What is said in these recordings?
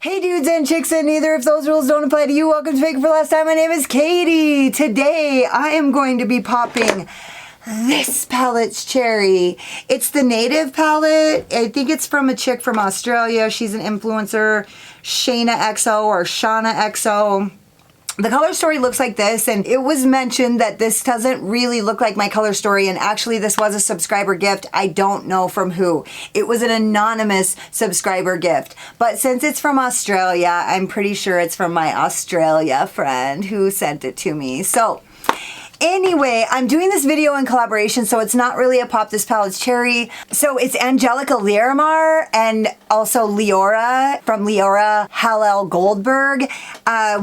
Hey dudes and chicks, and neither if those rules don't apply to you, welcome to Fake It for Last Time. My name is Katie. Today I am going to be popping this palette's cherry. It's the Native palette. I think it's from a chick from Australia. She's an influencer, Shayna XO or Shauna XO. The color story looks like this, and it was mentioned that this doesn't really look like my color story, and actually this was a subscriber gift. I don't know from who. It was an anonymous subscriber gift, but since it's from Australia, I'm pretty sure it's from my Australia friend who sent it to me. So anyway, I'm doing this video in collaboration, so it's not really a Pop This Palette's Cherry. So it's Angelica Lyremar and also Leorah from Leorah, Hallel, Goldberg.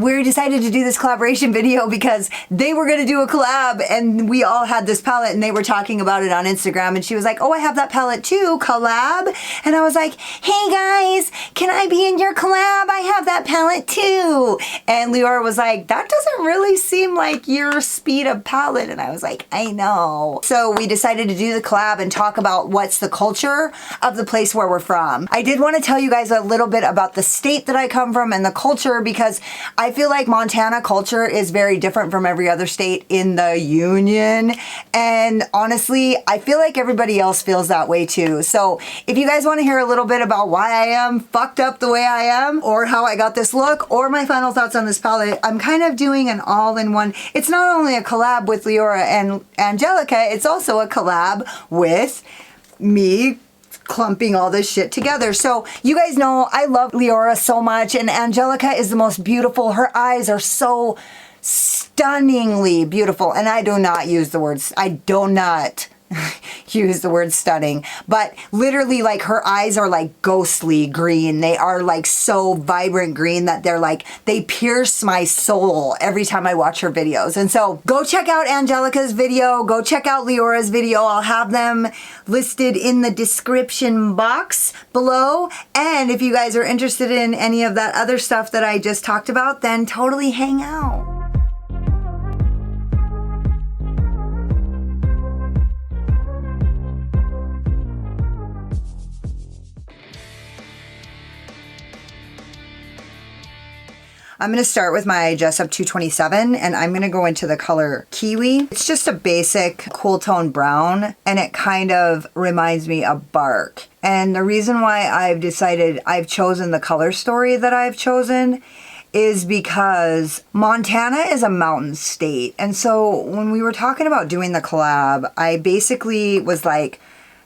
We decided to do this collaboration video because they were going to do a collab, and we all had this palette, and they were talking about it on Instagram, and she was like, oh, I have that palette too, collab. And I was like, hey guys, can I be in your collab? I have that palette too. And Leorah was like, that doesn't really seem like your speed of palette. And I was like, I know. So we decided to do the collab and talk about what's the culture of the place where we're from. I did want to tell you guys a little bit about the state that I come from and the culture, because I feel like Montana culture is very different from every other state in the union. And honestly, I feel like everybody else feels that way too. So if you guys want to hear a little bit about why I am fucked up the way I am, or how I got this look, or my final thoughts on this palette, I'm kind of doing an all-in-one. It's not only a collab with Leorah and Angelica, it's also a collab with me clumping all this shit together. So you guys know I love Leorah so much, and Angelica is the most beautiful. Her eyes are so stunningly beautiful, and I do not use the words, I do not use the word stunning, but literally, like, her eyes are like ghostly green. They are like so vibrant green that they're like, they pierce my soul every time I watch her videos. And so go check out Angelica's video, go check out Leorah's video. I'll have them listed in the description box below. And if you guys are interested in any of that other stuff that I just talked about, then totally hang out. I'm going to start with my Jessup 227, and I'm going to go into the color Kiwi. It's just a basic cool tone brown, and it kind of reminds me of bark. And the reason why I've chosen the color story that I've chosen is because Montana is a mountain state. And so when we were talking about doing the collab, I basically was like,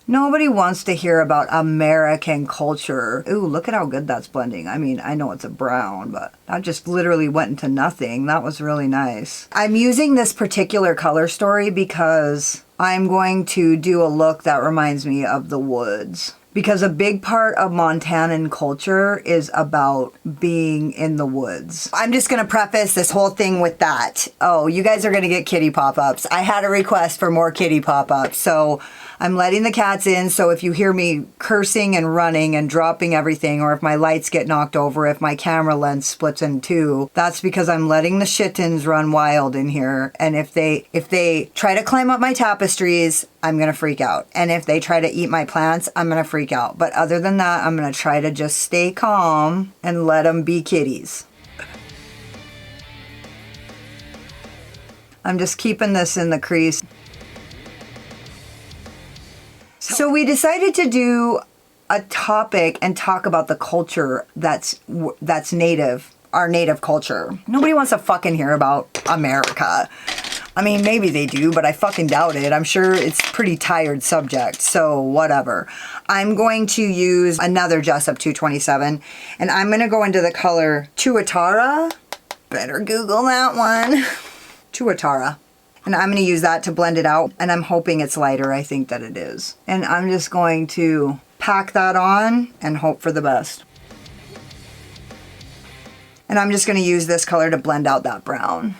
nobody wants to hear about American culture. Ooh, look at how good that's blending. I mean, I know it's a brown, but that just literally went into nothing. That was really nice. I'm using this particular color story because I'm going to do a look that reminds me of the woods. Because a big part of Montanan culture is about being in the woods. I'm just gonna preface this whole thing with that. Oh, you guys are gonna get kitty pop-ups. I had a request for more kitty pop-ups, so I'm letting the cats in. So if you hear me cursing and running and dropping everything, or if my lights get knocked over, if my camera lens splits in two, that's because I'm letting the shittins run wild in here. And if they try to climb up my tapestries, I'm gonna freak out. And if they try to eat my plants, I'm gonna freak out. But other than that, I'm gonna try to just stay calm and let them be kitties. I'm just keeping this in the crease. So we decided to do a topic and talk about the culture that's native, our native culture. Nobody wants to fucking hear about America. I mean, maybe they do, but I fucking doubt it. I'm sure it's a pretty tired subject, so whatever. I'm going to use another Jessup 227, and I'm going to go into the color Tuatara. Better Google that one. Tuatara. And I'm going to use that to blend it out, and I'm hoping it's lighter. I think that it is. And I'm just going to pack that on and hope for the best. And I'm just going to use this color to blend out that brown.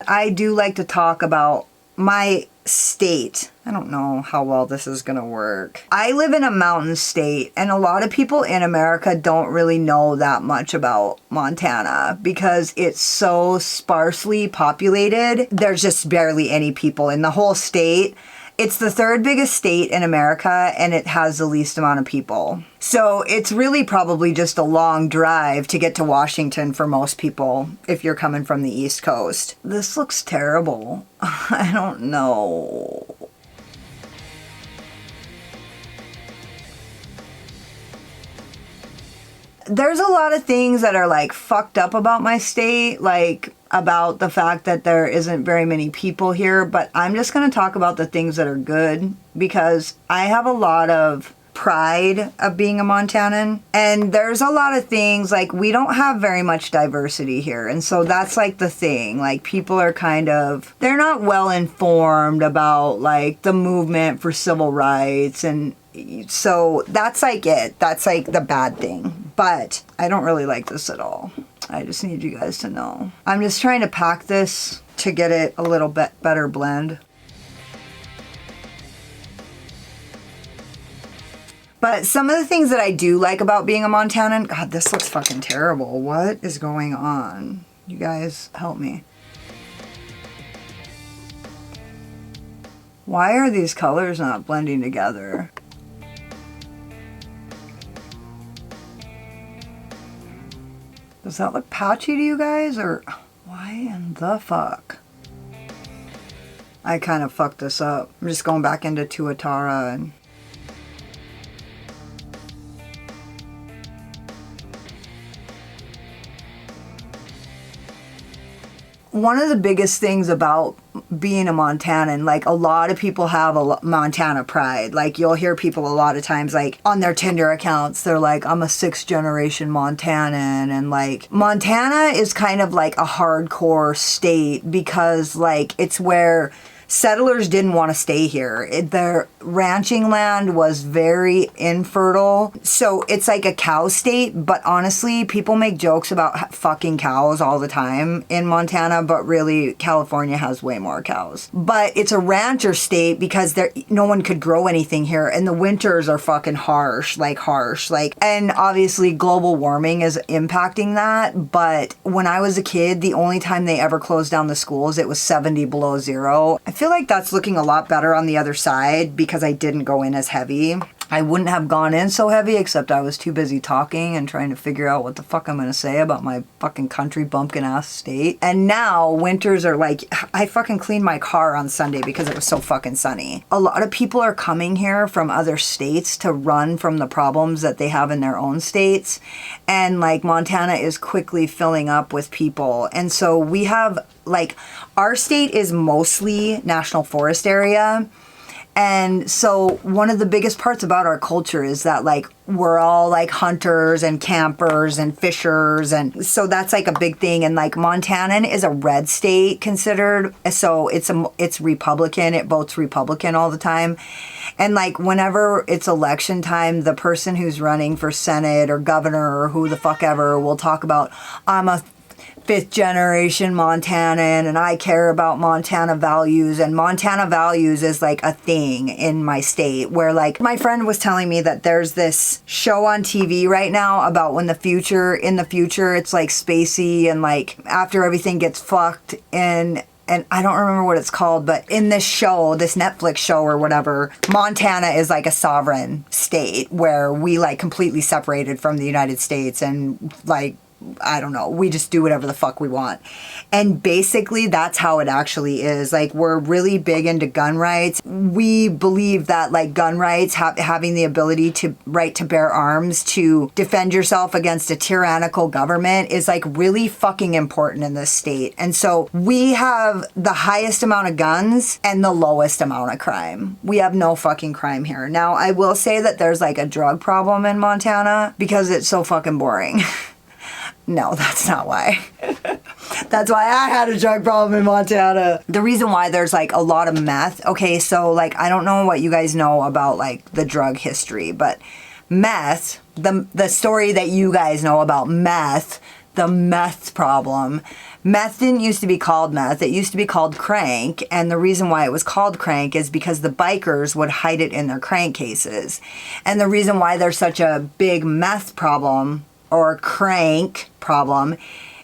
I do like to talk about my state. I don't know how well this is gonna work. I live in a mountain state, and a lot of people in America don't really know that much about Montana because it's so sparsely populated. There's just barely any people in the whole state. It's the third biggest state in America, and it has the least amount of people. So it's really probably just a long drive to get to Washington for most people if you're coming from the East Coast. This looks terrible. I don't know. There's a lot of things that are like fucked up about my state, like about the fact that there isn't very many people here, but I'm just going to talk about the things that are good because I have a lot of pride of being a Montanan, and there's a lot of things like we don't have very much diversity here, and so that's like the thing, like people are kind of, they're not well informed about like the movement for civil rights, and so that's like it, that's like the bad thing. But I don't really like this at all. I just need you guys to know. I'm just trying to pack this to get it a little bit better blend. But some of the things that I do like about being a Montanan, God, this looks fucking terrible. What is going on? You guys help me. Why are these colors not blending together? Does that look patchy to you guys, or why in the fuck? I kind of fucked this up. I'm just going back into Tuatara and... One of the biggest things about being a Montanan, like a lot of people have a Montana pride. Like you'll hear people a lot of times like on their Tinder accounts, they're like, I'm a 6th generation Montanan. And like Montana is kind of like a hardcore state because like it's where settlers didn't want to stay here. Their ranching land was very infertile. So it's like a cow state, but honestly, people make jokes about fucking cows all the time in Montana, but really California has way more cows. But it's a rancher state because no one could grow anything here, and the winters are fucking harsh, and obviously global warming is impacting that. But when I was a kid, the only time they ever closed down the schools, it was 70 below zero. I feel like that's looking a lot better on the other side because I didn't go in as heavy. I wouldn't have gone in so heavy, except I was too busy talking and trying to figure out what the fuck I'm gonna say about my fucking country bumpkin ass state. And now winters are like, I fucking cleaned my car on Sunday because it was so fucking sunny. A lot of people are coming here from other states to run from the problems that they have in their own states. And like Montana is quickly filling up with people. And so we have like, our state is mostly national forest area. And so one of the biggest parts about our culture is that like we're all like hunters and campers and fishers, and so that's like a big thing. And like Montana is a red state considered, so it's Republican. It votes Republican all the time. And like whenever it's election time, the person who's running for Senate or governor or who the fuck ever will talk about, I'm a 5th generation Montanan and I care about Montana values, and Montana values is like a thing in my state, where like my friend was telling me that there's this show on TV right now about in the future it's like spacey and like after everything gets fucked and I don't remember what it's called, but in this show, this Netflix show or whatever, Montana is like a sovereign state where we like completely separated from the United States and like, I don't know, we just do whatever the fuck we want. And basically that's how it actually is. Like we're really big into gun rights. We believe that like gun rights, having the ability to right to bear arms to defend yourself against a tyrannical government is like really fucking important in this state. And so we have the highest amount of guns and the lowest amount of crime. We have no fucking crime here. Now I will say that there's like a drug problem in Montana because it's so fucking boring. No, that's not why. That's why I had a drug problem in Montana. The reason why there's like a lot of meth. Okay, so like I don't know what you guys know about like the drug history, but meth, the story that you guys know about meth, the meth problem. Meth didn't used to be called meth. It used to be called crank. And the reason why it was called crank is because the bikers would hide it in their crankcases. And the reason why there's such a big meth problem or crank problem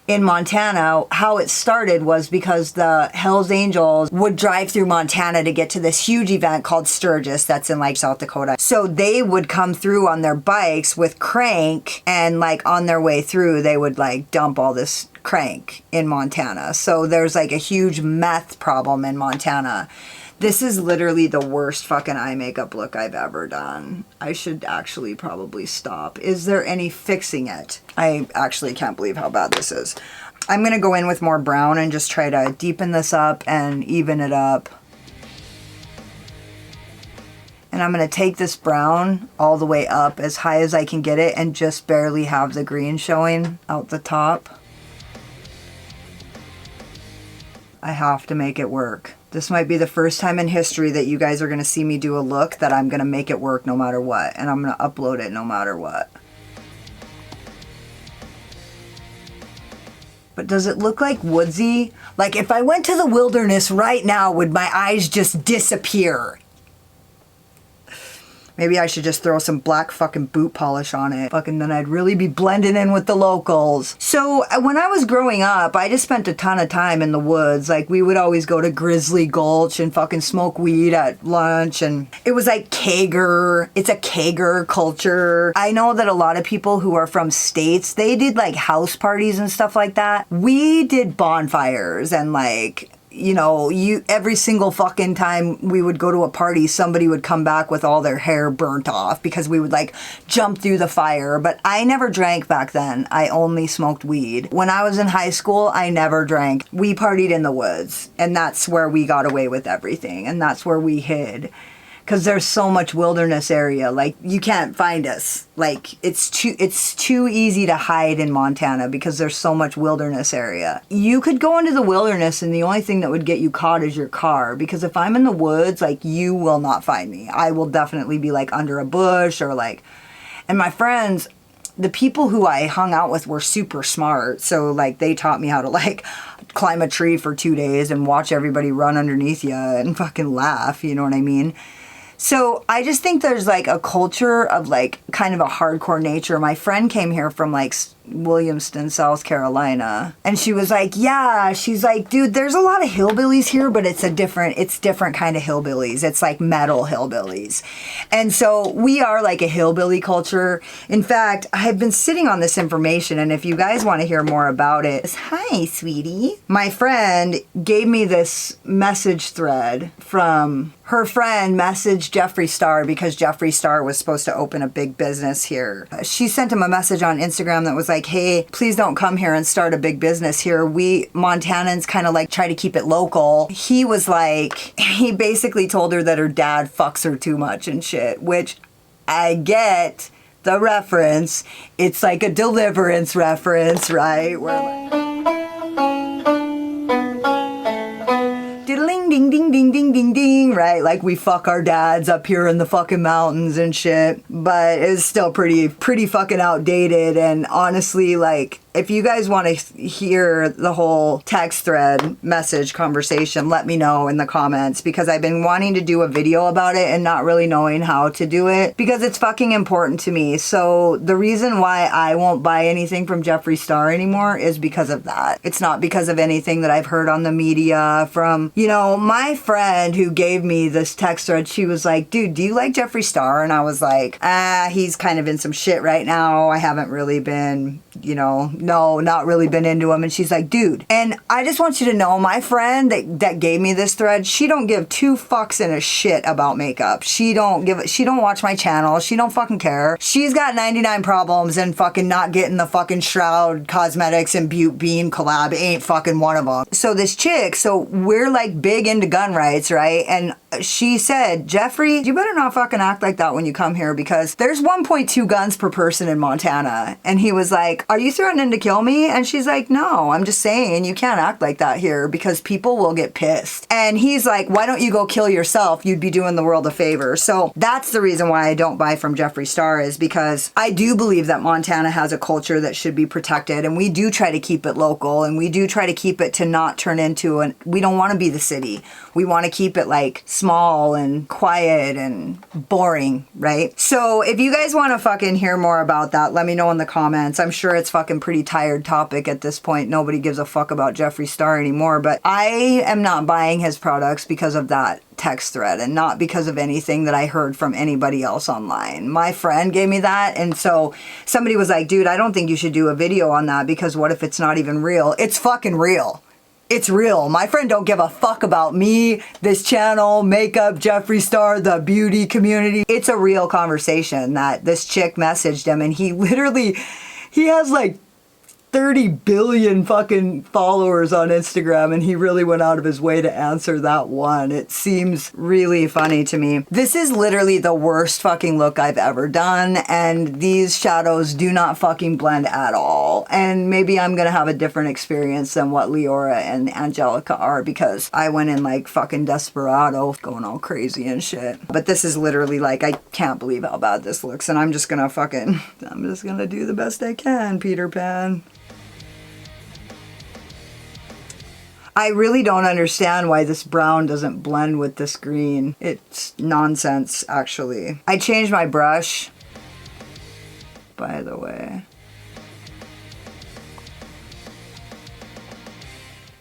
in Montana, how it started was because the Hells Angels would drive through Montana to get to this huge event called Sturgis that's in like South Dakota. So they would come through on their bikes with crank, and like on their way through they would like dump all this crank in Montana. So there's like a huge meth problem in Montana. This is literally the worst fucking eye makeup look I've ever done. I should actually probably stop. Is there any fixing it? I actually can't believe how bad this is. I'm gonna go in with more brown and just try to deepen this up and even it up. And I'm gonna take this brown all the way up as high as I can get it and just barely have the green showing out the top. I have to make it work. This might be the first time in history that you guys are going to see me do a look that I'm going to make it work no matter what. And I'm going to upload it no matter what. But does it look like woodsy? Like if I went to the wilderness right now, would my eyes just disappear? Maybe I should just throw some black fucking boot polish on it. Fucking then I'd really be blending in with the locals. So when I was growing up, I just spent a ton of time in the woods. Like we would always go to Grizzly Gulch and fucking smoke weed at lunch. And it was like kegger. It's a kegger culture. I know that a lot of people who are from states, they did like house parties and stuff like that. We did bonfires and like, you know, every single fucking time we would go to a party, somebody would come back with all their hair burnt off because we would like jump through the fire. But I never drank back then. I only smoked weed. When I was in high school, I never drank. We partied in the woods, and that's where we got away with everything, and that's where we hid. Because there's so much wilderness area, like you can't find us. Like it's too easy to hide in Montana because there's so much wilderness area. You could go into the wilderness and the only thing that would get you caught is your car. Because if I'm in the woods, like you will not find me. I will definitely be like under a bush or like, and my friends, the people who I hung out with were super smart. So like they taught me how to like climb a tree for 2 days and watch everybody run underneath you and fucking laugh, you know what I mean? So I just think there's like a culture of like kind of a hardcore nature. My friend came here from like Williamston, South Carolina, and she was like, yeah, she's like, dude, there's a lot of hillbillies here, but it's different kind of hillbillies. It's like metal hillbillies. And so we are like a hillbilly culture. In fact, I've been sitting on this information, and if you guys want to hear more about it, hi, sweetie. My friend gave me this message thread from her friend messaged Jeffree Star because Jeffree Star was supposed to open a big business here. She sent him a message on Instagram that was like, hey, please don't come here and start a big business here. We Montanans kind of like try to keep it local. He was like, he basically told her that her dad fucks her too much and shit, which I get the reference. It's like a Deliverance reference, right? Where like, ding, ding, ding, ding, ding, ding, right? Like we fuck our dads up here in the fucking mountains and shit. But it's still pretty fucking outdated. And honestly, like, if you guys want to hear the whole text thread message conversation, let me know in the comments, because I've been wanting to do a video about it and not really knowing how to do it because it's fucking important to me. So the reason why I won't buy anything from Jeffree Star anymore is because of that. It's not because of anything that I've heard on the media from, you know, my friend who gave me this text thread. She was like, dude, do you like Jeffree Star? And I was like, he's kind of in some shit right now. I haven't really been, you know, no, not really been into him. And she's like, dude, and I just want you to know, my friend that gave me this thread, she don't give 2 fucks in a shit about makeup. She don't watch my channel. She don't fucking care. She's got 99 problems, and fucking not getting the fucking Shroud Cosmetics and Butte Bean collab ain't fucking one of them. So this chick, so we're like big into gun rights, right? And she said, Jeffree, you better not fucking act like that when you come here, because there's 1.2 guns per person in Montana. And he was like, are you threatening to kill me? And she's like, no, I'm just saying you can't act like that here because people will get pissed. And he's like, why don't you go kill yourself? You'd be doing the world a favor. So that's the reason why I don't buy from Jeffree Star, is because I do believe that Montana has a culture that should be protected, and we do try to keep it local, and we do try to keep it to not turn into we don't want to be the city. We want to keep it like small and quiet and boring, right? So if you guys want to fucking hear more about that, let me know in the comments. I'm sure it's fucking pretty tired topic at this point. Nobody gives a fuck about Jeffree Star anymore, but I am not buying his products because of that text thread and not because of anything that I heard from anybody else online. My friend gave me that, and so somebody was like, dude, I don't think you should do a video on that because what if it's not even real? It's fucking real. It's real. My friend don't give a fuck about me, this channel, makeup, Jeffree Star, the beauty community. It's a real conversation that this chick messaged him, and he has like 30 billion fucking followers on Instagram, and he really went out of his way to answer that one. It seems really funny to me. This is literally the worst fucking look I've ever done, and these shadows do not fucking blend at all. And maybe I'm gonna have a different experience than what Leorah and Angelica are because I went in like fucking desperado, going all crazy and shit. But this is literally like, I can't believe how bad this looks, and I'm just gonna do the best I can, Peter Pan. I really don't understand why this brown doesn't blend with this green. It's nonsense, actually. I changed my brush, by the way.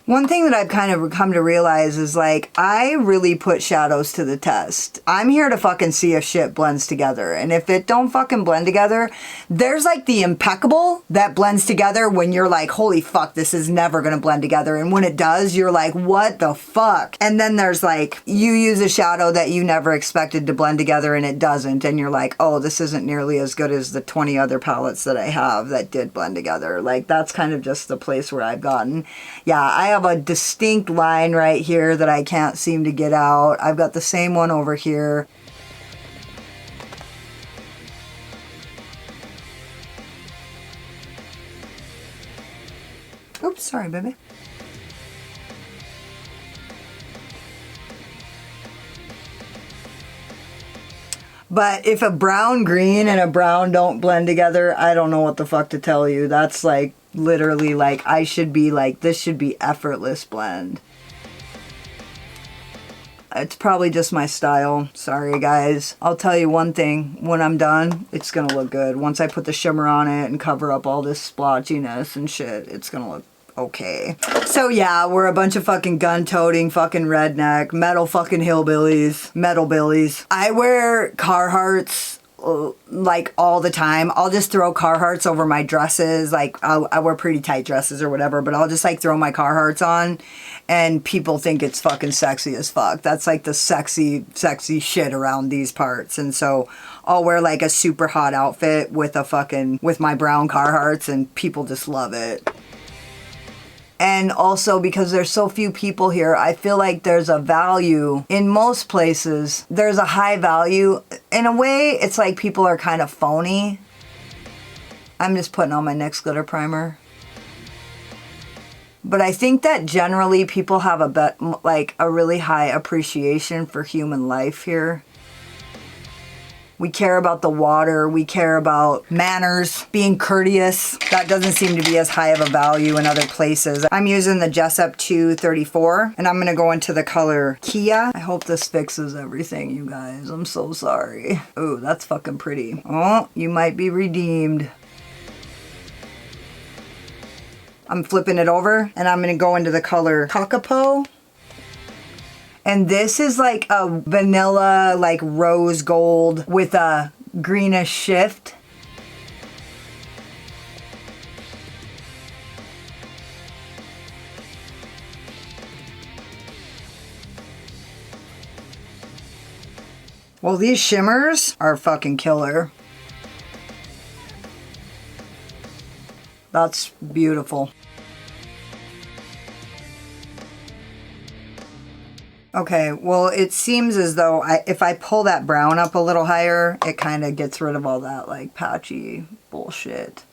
One thing that I've kind of come to realize is like, I really put shadows to the test. I'm here to fucking see if shit blends together. And if it don't fucking blend together, there's like the impeccable that blends together when you're like, holy fuck, this is never gonna blend together. And when it does, you're like, what the fuck? And then there's like, you use a shadow that you never expected to blend together and it doesn't. And you're like, oh, this isn't nearly as good as the 20 other palettes that I have that did blend together. Like, that's kind of just the place where I've gotten. Yeah, I have a distinct line right here that I can't seem to get out. I've got the same one over here. Oops, sorry, baby. But if a brown green and a brown don't blend together, I don't know what the fuck to tell you. That's like literally like, I should be like, this should be effortless blend. It's probably just my style. Sorry guys. I'll tell you one thing, when I'm done, it's gonna look good. Once I put the shimmer on it and cover up all this splotchiness and shit, it's gonna look okay. So yeah, we're a bunch of fucking gun-toting fucking redneck, metal fucking hillbillies, metal billies. I wear Carhartts like all the time. I'll just throw Carhartts over my dresses. Like I wear pretty tight dresses or whatever, but I'll just like throw my Carhartts on and people think it's fucking sexy as fuck. That's like the sexy shit around these parts. And so I'll wear like a super hot outfit with my brown Carhartts and people just love it. And also because there's so few people here, I feel like there's a value in most places. There's a high value. In a way, it's like people are kind of phony. I'm just putting on my NYX glitter primer. But I think that generally people have a really high appreciation for human life here. We care about the water, we care about manners, being courteous. That doesn't seem to be as high of a value in other places. I'm using the Jessup 234 and I'm gonna go into the color Kia. I hope this fixes everything, you guys. I'm so sorry. Ooh, that's fucking pretty. Oh, you might be redeemed. I'm flipping it over and I'm gonna go into the color Kakapo. And this is like a vanilla, like rose gold with a greenish shift. Well, these shimmers are fucking killer. That's beautiful. Okay, well, it seems as though if I pull that brown up a little higher, it kind of gets rid of all that, like, patchy bullshit.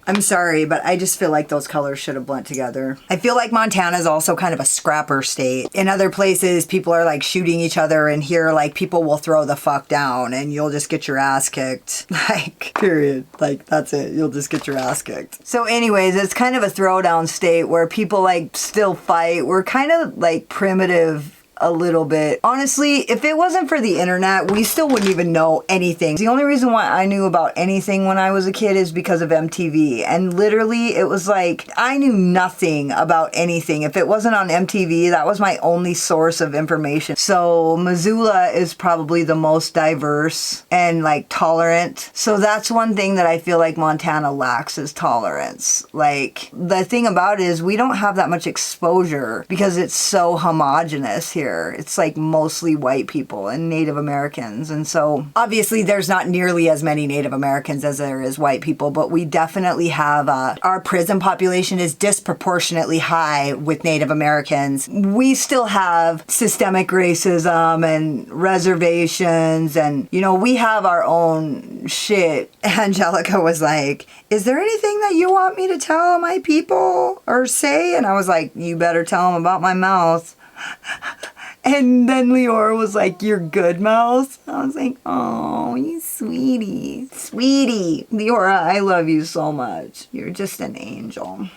I'm sorry, but I just feel like those colors should have blended together. I feel like Montana is also kind of a scrapper state. In other places, people are like shooting each other, and here, like, people will throw the fuck down and you'll just get your ass kicked. Like, period. Like, that's it. You'll just get your ass kicked. So anyways, it's kind of a throwdown state where people like still fight. We're kind of like primitive a little bit. Honestly, if it wasn't for the internet, we still wouldn't even know anything. The only reason why I knew about anything when I was a kid is because of MTV. And literally, it was like, I knew nothing about anything. If it wasn't on MTV, that was my only source of information. So Missoula is probably the most diverse and like tolerant. So that's one thing that I feel like Montana lacks is tolerance. Like, the thing about it is we don't have that much exposure because it's so homogenous here. It's like mostly white people and Native Americans. And so obviously there's not nearly as many Native Americans as there is white people, but we definitely have, our prison population is disproportionately high with Native Americans. We still have systemic racism and reservations, and, you know, we have our own shit. Angelica was like, is there anything that you want me to tell my people or say? And I was like, you better tell them about my mouth. And then Leorah was like, you're good, mouth. I was like, oh, you sweetie. Sweetie. Leorah, I love you so much. You're just an angel.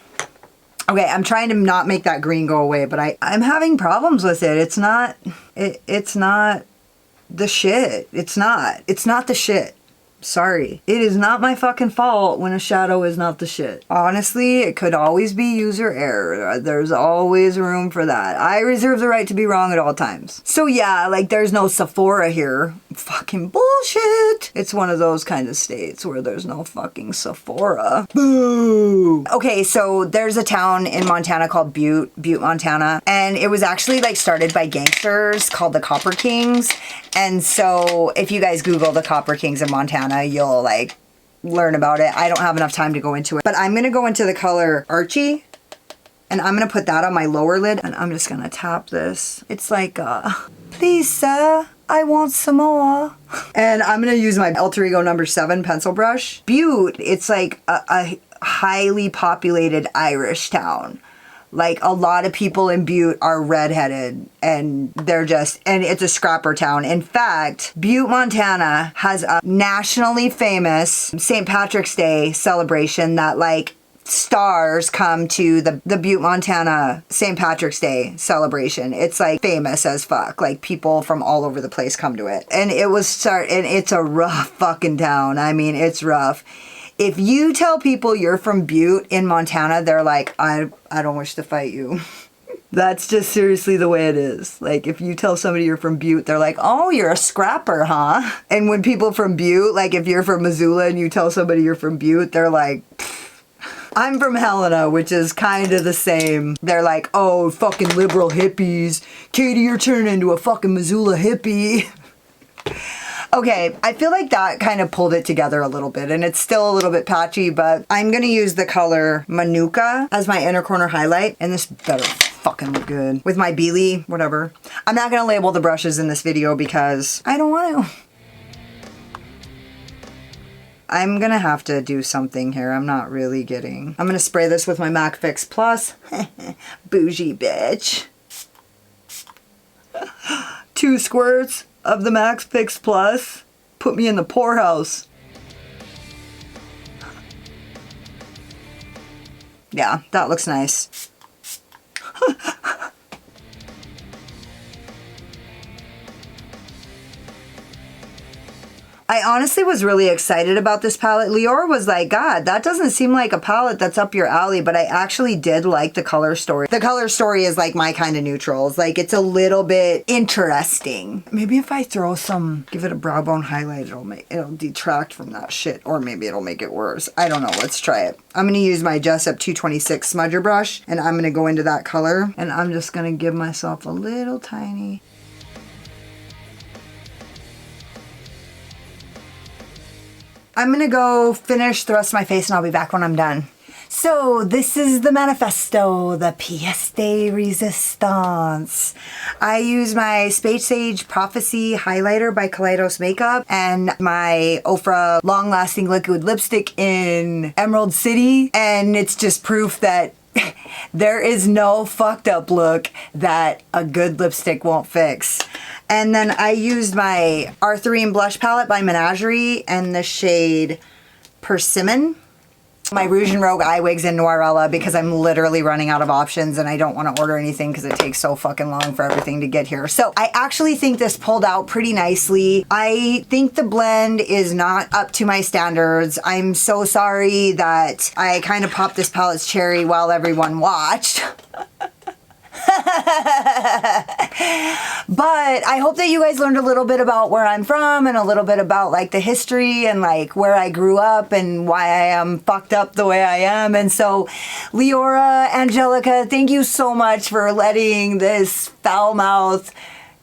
Okay, I'm trying to not make that green go away, but I'm having problems with it. It's not the shit. It's not the shit. Sorry. It is not my fucking fault when a shadow is not the shit. Honestly, it could always be user error. There's always room for that. I reserve the right to be wrong at all times. So yeah, like, there's no Sephora here. Fucking bullshit. It's one of those kind of states where there's no fucking Sephora. Boo! Okay, so there's a town in Montana called Butte, Montana. And it was actually like started by gangsters called the Copper Kings. And so if you guys Google the Copper Kings of Montana, you'll like learn about it. I don't have enough time to go into it, but I'm gonna go into the color Archie, and I'm gonna put that on my lower lid, and I'm just gonna tap this. It's like, please sir, I want some more. And I'm gonna use my Alter Ego number 7 pencil brush. Butte, it's like a highly populated Irish town. Like, a lot of people in Butte are redheaded, and they're just, and it's a scrapper town. In fact, Butte, Montana has a nationally famous St. Patrick's Day celebration that, like, stars come to the Butte, Montana St. Patrick's Day celebration. It's like famous as fuck. Like, people from all over the place come to it. And and it's a rough fucking town. I mean, it's rough. If you tell people you're from Butte in Montana, they're like, I don't wish to fight you. That's just seriously the way it is. Like, if you tell somebody you're from Butte, they're like, oh, you're a scrapper, huh? And when people from Butte, like if you're from Missoula and you tell somebody you're from Butte, they're like, pfft. I'm from Helena, which is kind of the same. They're like, oh, fucking liberal hippies. Katie, you're turning into a fucking Missoula hippie. Okay, I feel like that kind of pulled it together a little bit, and it's still a little bit patchy, but I'm gonna use the color Manuka as my inner corner highlight, and this better fucking look good. With my Beely, whatever. I'm not gonna label the brushes in this video because I don't want to. I'm gonna have to do something here. I'm not really getting. I'm gonna spray this with my MAC Fix Plus. Bougie bitch. 2 squirts of the Max Fix Plus. Put me in the poorhouse. Yeah, that looks nice. I honestly was really excited about this palette. Leorah was like, God, that doesn't seem like a palette that's up your alley, but I actually did like the color story. The color story is like my kind of neutrals. Like, it's a little bit interesting. Maybe if I throw some, give it a brow bone highlight, it'll detract from that shit, or maybe it'll make it worse. I don't know. Let's try it. I'm going to use my Jessup 226 smudger brush, and I'm going to go into that color, and I'm just going to give myself a little tiny. I'm gonna go finish the rest of my face, and I'll be back when I'm done. So this is the manifesto, the pièce de résistance. I use my Space Sage Prophecy highlighter by Kaleidos Makeup and my Ofra long lasting liquid lipstick in Emerald City, and it's just proof that there is no fucked up look that a good lipstick won't fix. And then I used my Arthurine blush palette by Menagerie and the shade Persimmon. My Rouge and Rogue eye wigs in Noirella because I'm literally running out of options and I don't want to order anything because it takes so fucking long for everything to get here. So I actually think this pulled out pretty nicely. I think the blend is not up to my standards. I'm so sorry that I kind of popped this palette's cherry while everyone watched. But I hope that you guys learned a little bit about where I'm from and a little bit about like the history and like where I grew up and why I am fucked up the way I am. And so Leorah, Angelica, thank you so much for letting this foul mouth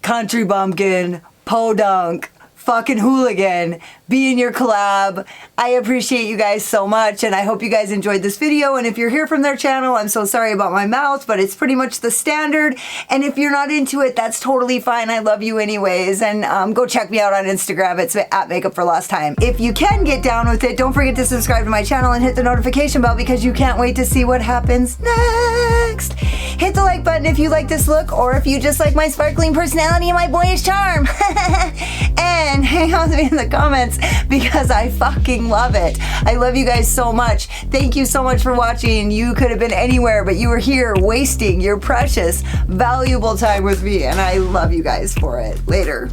country bumpkin podunk fucking hooligan be in your collab. I appreciate you guys so much and I hope you guys enjoyed this video. And if you're here from their channel, I'm so sorry about my mouth, but it's pretty much the standard. And if you're not into it, that's totally fine. I love you anyways. And go check me out on Instagram. It's at Makeup for Lost Time. If you can get down with it, don't forget to subscribe to my channel and hit the notification bell because you can't wait to see what happens next. Hit the like button if you like this look or if you just like my sparkling personality and my boyish charm. And hang out with me in the comments because I fucking love it. I love you guys so much. Thank you so much for watching. You could have been anywhere, but you were here wasting your precious, valuable time with me, and I love you guys for it. Later.